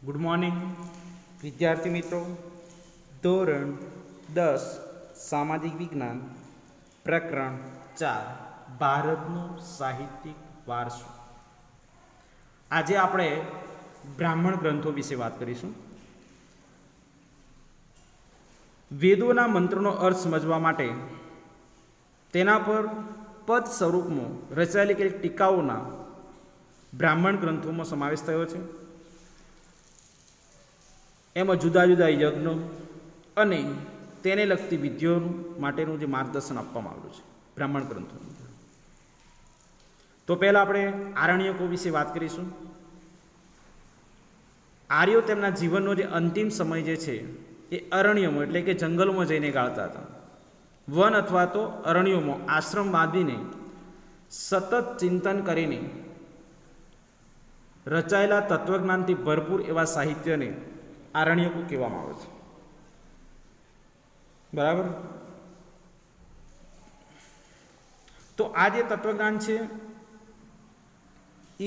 Good morning વિદ્યાર્થી મિત્રો. ધોરણ 10 સામાજિક વિજ્ઞાન પ્રકરણ 4 ભારતનો સાહિત્યિક વારસો. આજે આપણે બ્રાહ્મણ ગ્રંથો વિશે વાત કરીશું. વેદોના મંત્રોનો અર્થ સમજવા માટે તેના પર પદ સ્વરૂપમાં રચાયેલી કેટલીક ટીકાઓના બ્રાહ્મણ ગ્રંથોમાં સમાવેશ થયો છે. એમાં જુદા જુદા યજ્ઞો અને તેને લગતી વિધિઓ માટેનું જે માર્ગદર્શન આપવામાં આવેલું છે બ્રાહ્મણ ગ્રંથોની અંદર. તો પહેલાં આપણે આરણ્યકો વિશે વાત કરીશું. આર્યો તેમના જીવનનો જે અંતિમ સમય જે છે એ અરણ્યમાં એટલે કે જંગલોમાં જઈને ગાળતા હતા. વન અથવા તો અરણ્યોમાં આશ્રમ બાંધીને સતત ચિંતન કરીને રચાયેલા તત્વજ્ઞાનથી ભરપૂર એવા સાહિત્યને આરણ્યકો કહેવામાં આવે છે. બરાબર. તો આ જે તત્વજ્ઞાન છે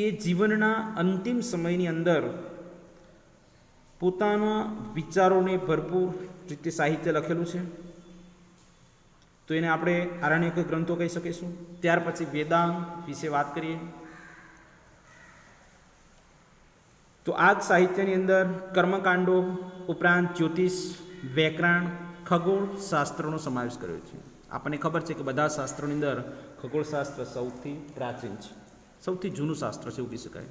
એ જીવનના અંતિમ સમયની અંદર પોતાના વિચારોને ભરપૂર રીતે સાહિત્ય લખેલું છે. તો એને આપણે આરણ્યક ગ્રંથો કહી શકીશું. ત્યાર પછી વેદાંત વિશે વાત કરીએ તો આ સાહિત્યની અંદર કર્મકાંડો ઉપરાંત જ્યોતિષ, વ્યાકરણ, ખગોળ શાસ્ત્રનો સમાવેશ કર્યો છે. આપણને ખબર છે કે બધા શાસ્ત્રોની અંદર ખગોળશાસ્ત્ર સૌથી પ્રાચીન છે, સૌથી જૂનું શાસ્ત્ર છે એવું કહી શકાય.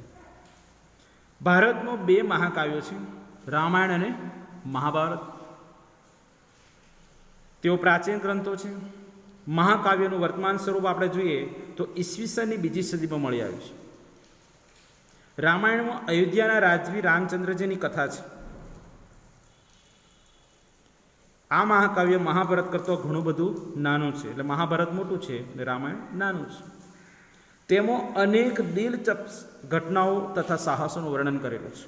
ભારતમાં 2 મહાકાવ્યો છે, રામાયણ અને મહાભારત. તેઓ પ્રાચીન ગ્રંથો છે. મહાકાવ્યનું વર્તમાન સ્વરૂપ આપણે જોઈએ તો ઈસવીસનની 2જી સદીમાં મળી આવ્યું છે. રામાયણમાં અયોધ્યાના રાજવી રામચંદ્રજીની કથા છે. આ મહાકાવ્ય મહાભારત કરતાં ઘણું બધું નાનું છે. એટલે મહાભારત મોટું છે અને રામાયણ નાનું છે. તેમાં અનેક દિલચસ્પ ઘટનાઓ તથા સાહસોનું વર્ણન કરેલું છે.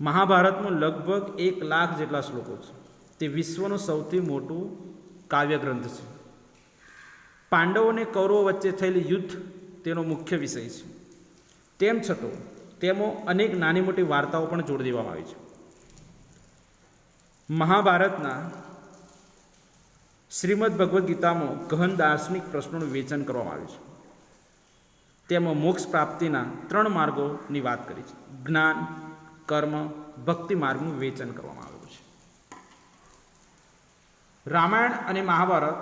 મહાભારતમાં લગભગ 1 લાખ જેટલા શ્લોકો છે. તે વિશ્વનું સૌથી મોટું કાવ્ય ગ્રંથ છે. પાંડવો અને કૌરવો વચ્ચે થયેલું યુદ્ધ તેનો મુખ્ય વિષય છે. તેમ છતાં તેમાં અનેક નાની મોટી વાર્તાઓ પણ જોડી દેવામાં આવી છે. મહાભારતના શ્રીમદ ભગવદ્ ગીતામાં ગહન દાર્શનિક પ્રશ્નોનું વિવેચન કરવામાં આવ્યું છે. તેમાં મોક્ષ પ્રાપ્તિના 3 માર્ગોની વાત કરી છે. જ્ઞાન, કર્મ, ભક્તિ માર્ગનું વિવેચન કરવામાં આવેલું છે. રામાયણ અને મહાભારત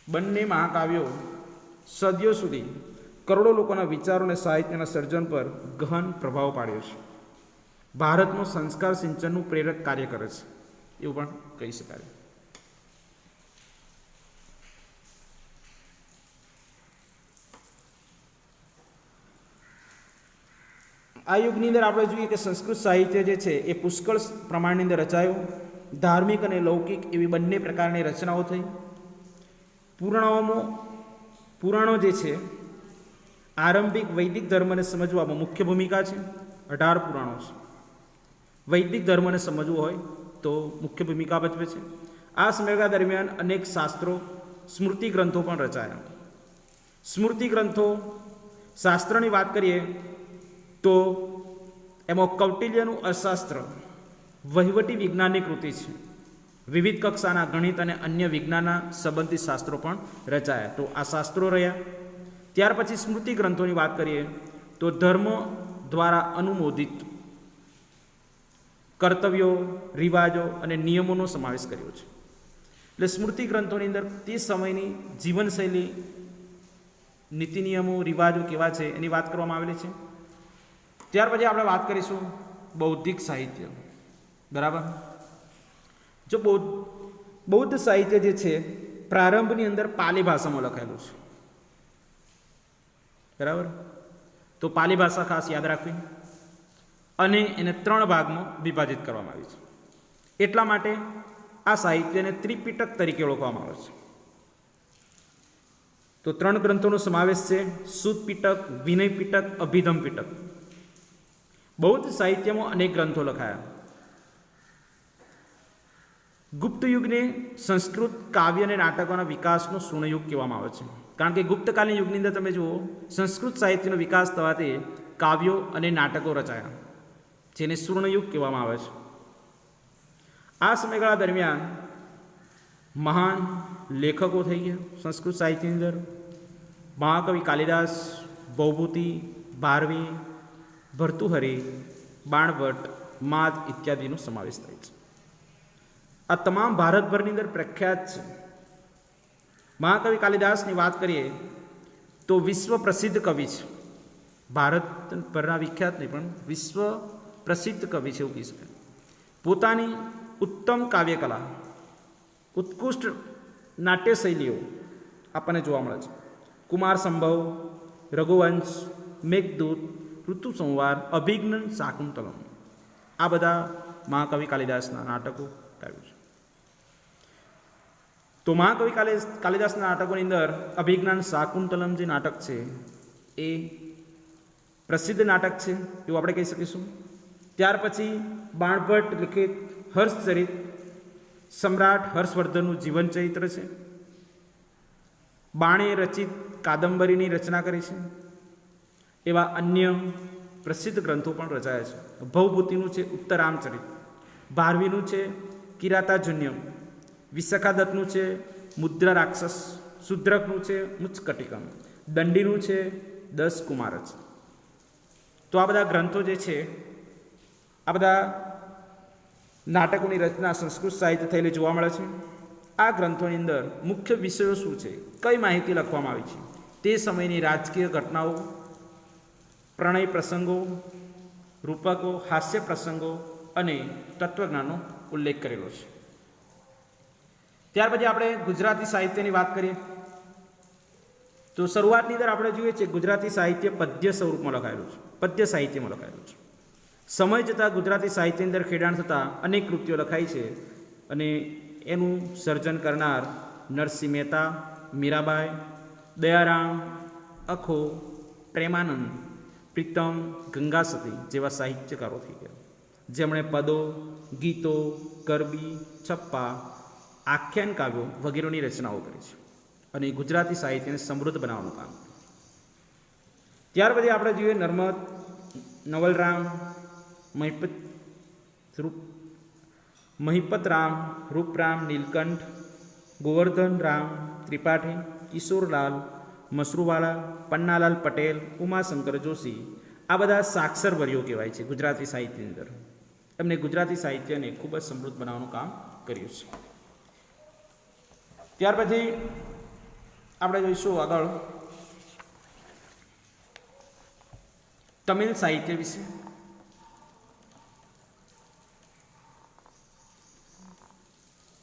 બંને મહાકાવ્યો સદીઓ સુધી કરોડો લોકોના વિચારો અને સાહિત્યના સર્જન પર ગહન પ્રભાવ પાડ્યો છે. ભારતમાં સંસ્કાર સિંચનનું પ્રેરક કાર્ય કરે છે એવું પણ કહી શકાય. આ યુગની અંદર આપણે જોઈએ કે સંસ્કૃત સાહિત્ય જે છે એ પુષ્કળ પ્રમાણની અંદર રચાયું. ધાર્મિક અને લૌકિક એવી બંને પ્રકારની રચનાઓ થઈ. પુરાણો જે છે આરંભિક વૈદિક ધર્મને સમજવામાં મુખ્ય ભૂમિકા છે. 18 પુરાણો છે. વૈદિક ધર્મને સમજવું હોય તો મુખ્ય ભૂમિકા ભજવે છે. આ સમયગાળા દરમિયાન અનેક શાસ્ત્રો, સ્મૃતિ ગ્રંથો પણ રચાયા. સ્મૃતિ ગ્રંથો શાસ્ત્રની વાત કરીએ તો એમાં કૌટિલ્યનું અર્થશાસ્ત્ર વહીવટી વિજ્ઞાનની કૃતિ છે. વિવિધ કક્ષાના ગણિત અને અન્ય વિજ્ઞાનના સંબંધિત શાસ્ત્રો પણ રચાયા. તો આ શાસ્ત્રો રહ્યા. ત્યાર પછી સ્મૃતિ ગ્રંથોની વાત કરીએ તો ધર્મ દ્વારા અનુમોદિત કર્તવ્યો, રિવાજો અને નિયમોનો સમાવેશ કર્યો છે. એટલે સ્મૃતિ ગ્રંથોની અંદર તે સમયની જીવનશૈલી, નીતિ નિયમો, રિવાજો કેવા છે એની વાત કરવામાં આવેલી છે. ત્યાર પછી આપણે વાત કરીશું બૌદ્ધિક સાહિત્ય. બરાબર. જો બૌદ્ધ સાહિત્ય જે છે પ્રારંભની અંદર પાલી ભાષામાં લખાયેલું છે. બરાબર. તો પાલી ભાષા ખાસ યાદ રાખવી અને એને 3 ભાગમાં વિભાજિત કરવામાં આવી છે. એટલા માટે આ સાહિત્યને ત્રિપિટક તરીકે ઓળખવામાં આવે છે. તો 3 ગ્રંથોનો સમાવેશ છે: સુત પિટક, વિનય પિટક, અભિધમ પિટક. બૌદ્ધ સાહિત્યમાં અનેક ગ્રંથો લખાયા. ગુપ્ત યુગને સંસ્કૃત કાવ્ય અને નાટકોના વિકાસનો સ્વર્ણયુગ કહેવામાં આવે છે. કારણ કે ગુપ્તકાલીન યુગની અંદર તમે જુઓ સંસ્કૃત સાહિત્યનો વિકાસ થવાથી કાવ્યો અને નાટકો રચાયા. જેને સુવર્ણયુગ કહેવામાં આવે છે. આ સમયગાળા દરમિયાન મહાન લેખકો થઈ ગયા સંસ્કૃત સાહિત્યની અંદર. મહાકવિ કાલિદાસ, ભૌભૂતિ, ભારવી, ભર્તુહરી, બાણભટ્ટ, માદ ઇત્યાદિનો સમાવેશ થાય છે. આ તમામ ભારતભરની અંદર પ્રખ્યાત છે. મહાકવિ કાલિદાસની વાત કરીએ તો વિશ્વ પ્રસિદ્ધ કવિ છે. ભારતભરના વિખ્યાત નહીં પણ વિશ્વ પ્રસિદ્ધ કવિ છે એવું કહી શકાય. પોતાની ઉત્તમ કાવ્યકલા, ઉત્કૃષ્ટ નાટ્ય શૈલીઓ આપણને જોવા મળે છે. કુમાર સંભવ, રઘુવંશ, મેઘદૂત, ઋતુ સંવાર, અભિજ્ઞ, શાકુંતલમ, આ બધા મહાકવિ કાલિદાસના નાટકો ગાયું છે. તો મહાકવિ કાલિદાસના નાટકોની અંદર અભિજ્ઞાન શાકુંતલમ જે નાટક છે એ પ્રસિદ્ધ નાટક છે એવું આપણે કહી શકીશું. ત્યાર પછી બાણભટ્ટ લિખિત હર્ષચરિત સમ્રાટ હર્ષવર્ધનનું જીવન ચરિત્ર છે. બાણે રચિત કાદંબરીની રચના કરી છે. એવા અન્ય પ્રસિદ્ધ ગ્રંથો પણ રચાયા છે. ભૌભૂતિનું છે ઉત્તરામચરિત, ભારવીનું છે કિરાતાજુન્યમ, વિશાખાદત્તનું છે મુદ્રા રાક્ષસ, શુદ્રકનું છે મુચ્કટિકમ, દંડીનું છે 10 કુમારજ. તો આ બધા ગ્રંથો જે છે, આ બધા નાટકોની રચના સંસ્કૃત સાહિત્ય થયેલી જોવા મળે છે. આ ગ્રંથોની અંદર મુખ્ય વિષયો શું છે, કઈ માહિતી લખવામાં આવી છે, તે સમયની રાજકીય ઘટનાઓ, પ્રણય પ્રસંગો, રૂપકો, હાસ્ય પ્રસંગો અને તત્વજ્ઞાનનો ઉલ્લેખ કરેલો છે. ત્યાર પછી આપણે ગુજરાતી સાહિત્યની વાત કરીએ તો શરૂઆતની અંદર આપણે જોઈએ છીએ ગુજરાતી સાહિત્ય પદ્ય સ્વરૂપમાં લખાયેલું છે, પદ્ય સાહિત્યમાં લખાયેલું છે. સમય જતાં ગુજરાતી સાહિત્યની અંદર ખેડાણ થતાં અનેક કૃતિઓ લખાઈ છે અને એનું સર્જન કરનાર નરસિંહ મહેતા, મીરાબાઈ, દયારામ, અખો, પ્રેમાનંદ, પ્રીતમ, ગંગાસતી જેવા સાહિત્યકારો થઈ ગયા, જેમણે પદો, ગીતો, ગરબી, છપ્પા, આખ્યાન કાવ્યો વગેરેની રચનાઓ કરી છે અને ગુજરાતી સાહિત્યને સમૃદ્ધ બનાવવાનું કામ. ત્યાર પછી આપણે જોઈએ નર્મદ, નવલરામ, મહિપતરામ, રૂપરામ, નીલકંઠ, ગોવર્ધન રામ ત્રિપાઠી, કિશોરલાલ, મસરૂવાલા, પન્નાલાલ પટેલ, ઉમાશંકર જોશી, આ બધા સાક્ષરવર્યો કહેવાય છે ગુજરાતી સાહિત્યની અંદર. એમને ગુજરાતી સાહિત્યને ખૂબ જ સમૃદ્ધ બનાવવાનું કામ કર્યું છે. ત્યાર પછી આપણે જોઈશું આગળ તમિલ સાહિત્ય વિશે.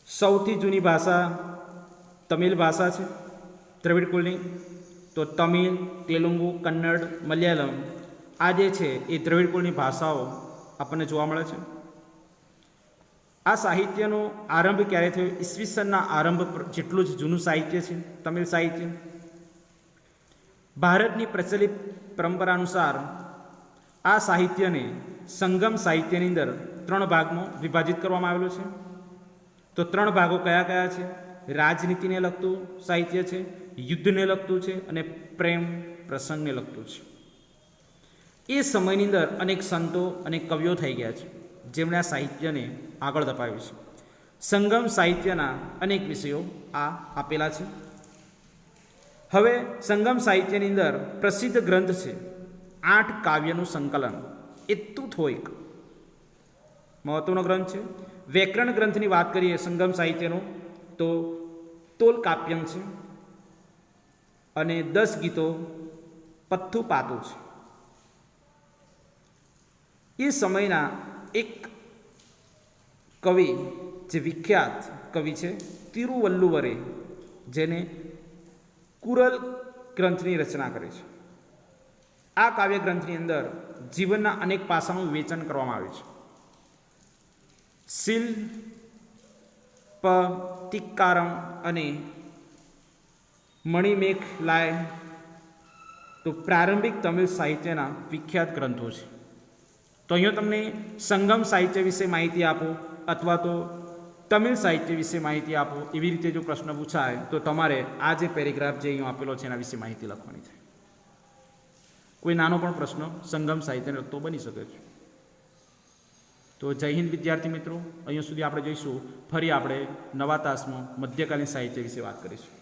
સૌથી જૂની ભાષા તમિલ ભાષા છે દ્રવિડ કુળની. તો તમિલ, તેલુગુ, કન્નડ, મલયાલમ આ જે છે એ દ્રવિડ કુળની ભાષાઓ આપણને જોવા મળે છે. આ સાહિત્યનો આરંભ ક્યારે થયો? ઈસવીસનના આરંભ જેટલું જ જૂનું સાહિત્ય છે તમિલ સાહિત્ય. ભારતની પ્રચલિત પરંપરા અનુસાર આ સાહિત્યને સંગમ સાહિત્યની અંદર 3 ભાગમાં વિભાજિત કરવામાં આવેલું છે. તો 3 ભાગો કયા કયા છે? રાજનીતિને લગતું સાહિત્ય છે, યુદ્ધને લગતું છે અને પ્રેમ પ્રસંગને લગતું છે. એ સમયની અંદર અનેક સંતો અને કવિઓ થઈ ગયા છે જેમણે આ સાહિત્યને આગળ ધપાવ્યું છે. સંગમ સાહિત્યના અનેક વિષયો આ આપેલા છે. હવે સંગમ સાહિત્યની અંદર પ્રસિદ્ધ ગ્રંથ છે 8 કાવ્યનું સંકલન, એ તુથોઇક મહત્વનો ગ્રંથ છે. વ્યાકરણ ગ્રંથની વાત કરીએ સંગમ સાહિત્યનો તો તોલકાપ્યમ છે અને 10 ગીતો પથ્થુ પાતું છે. એ સમયના એક કવિ જે વિખ્યાત કવિ છે તિરુવલ્લુવરે, જેને કુરલ ગ્રંથની રચના કરી છે. આ કાવ્ય ગ્રંથની અંદર જીવનના અનેક પાસાનું વિવેચન કરવામાં આવ્યું છે. શિલ્પ તિક્કારમ અને મણિમેખ લાય તો પ્રારંભિક તમિલ સાહિત્યના વિખ્યાત ગ્રંથો છે. તો અહીંયા તમને સંગમ સાહિત્ય વિશે માહિતી આપો અથવા તો તમિલ સાહિત્ય વિશે માહિતી આપો એવી રીતે જો પ્રશ્ન પૂછાય તો તમારે આ જે પેરેગ્રાફ જે અહીં આપેલો છે એના વિશે માહિતી લખવાની છે. કોઈ નાનો પણ પ્રશ્ન સંગમ સાહિત્યને લગતો બની શકે છે. તો જય હિન્દ વિદ્યાર્થી મિત્રો, અહીંયા સુધી આપણે જોઈશું. ફરી આપણે નવા તાસમાં મધ્યકાલીન સાહિત્ય વિશે વાત કરીશું.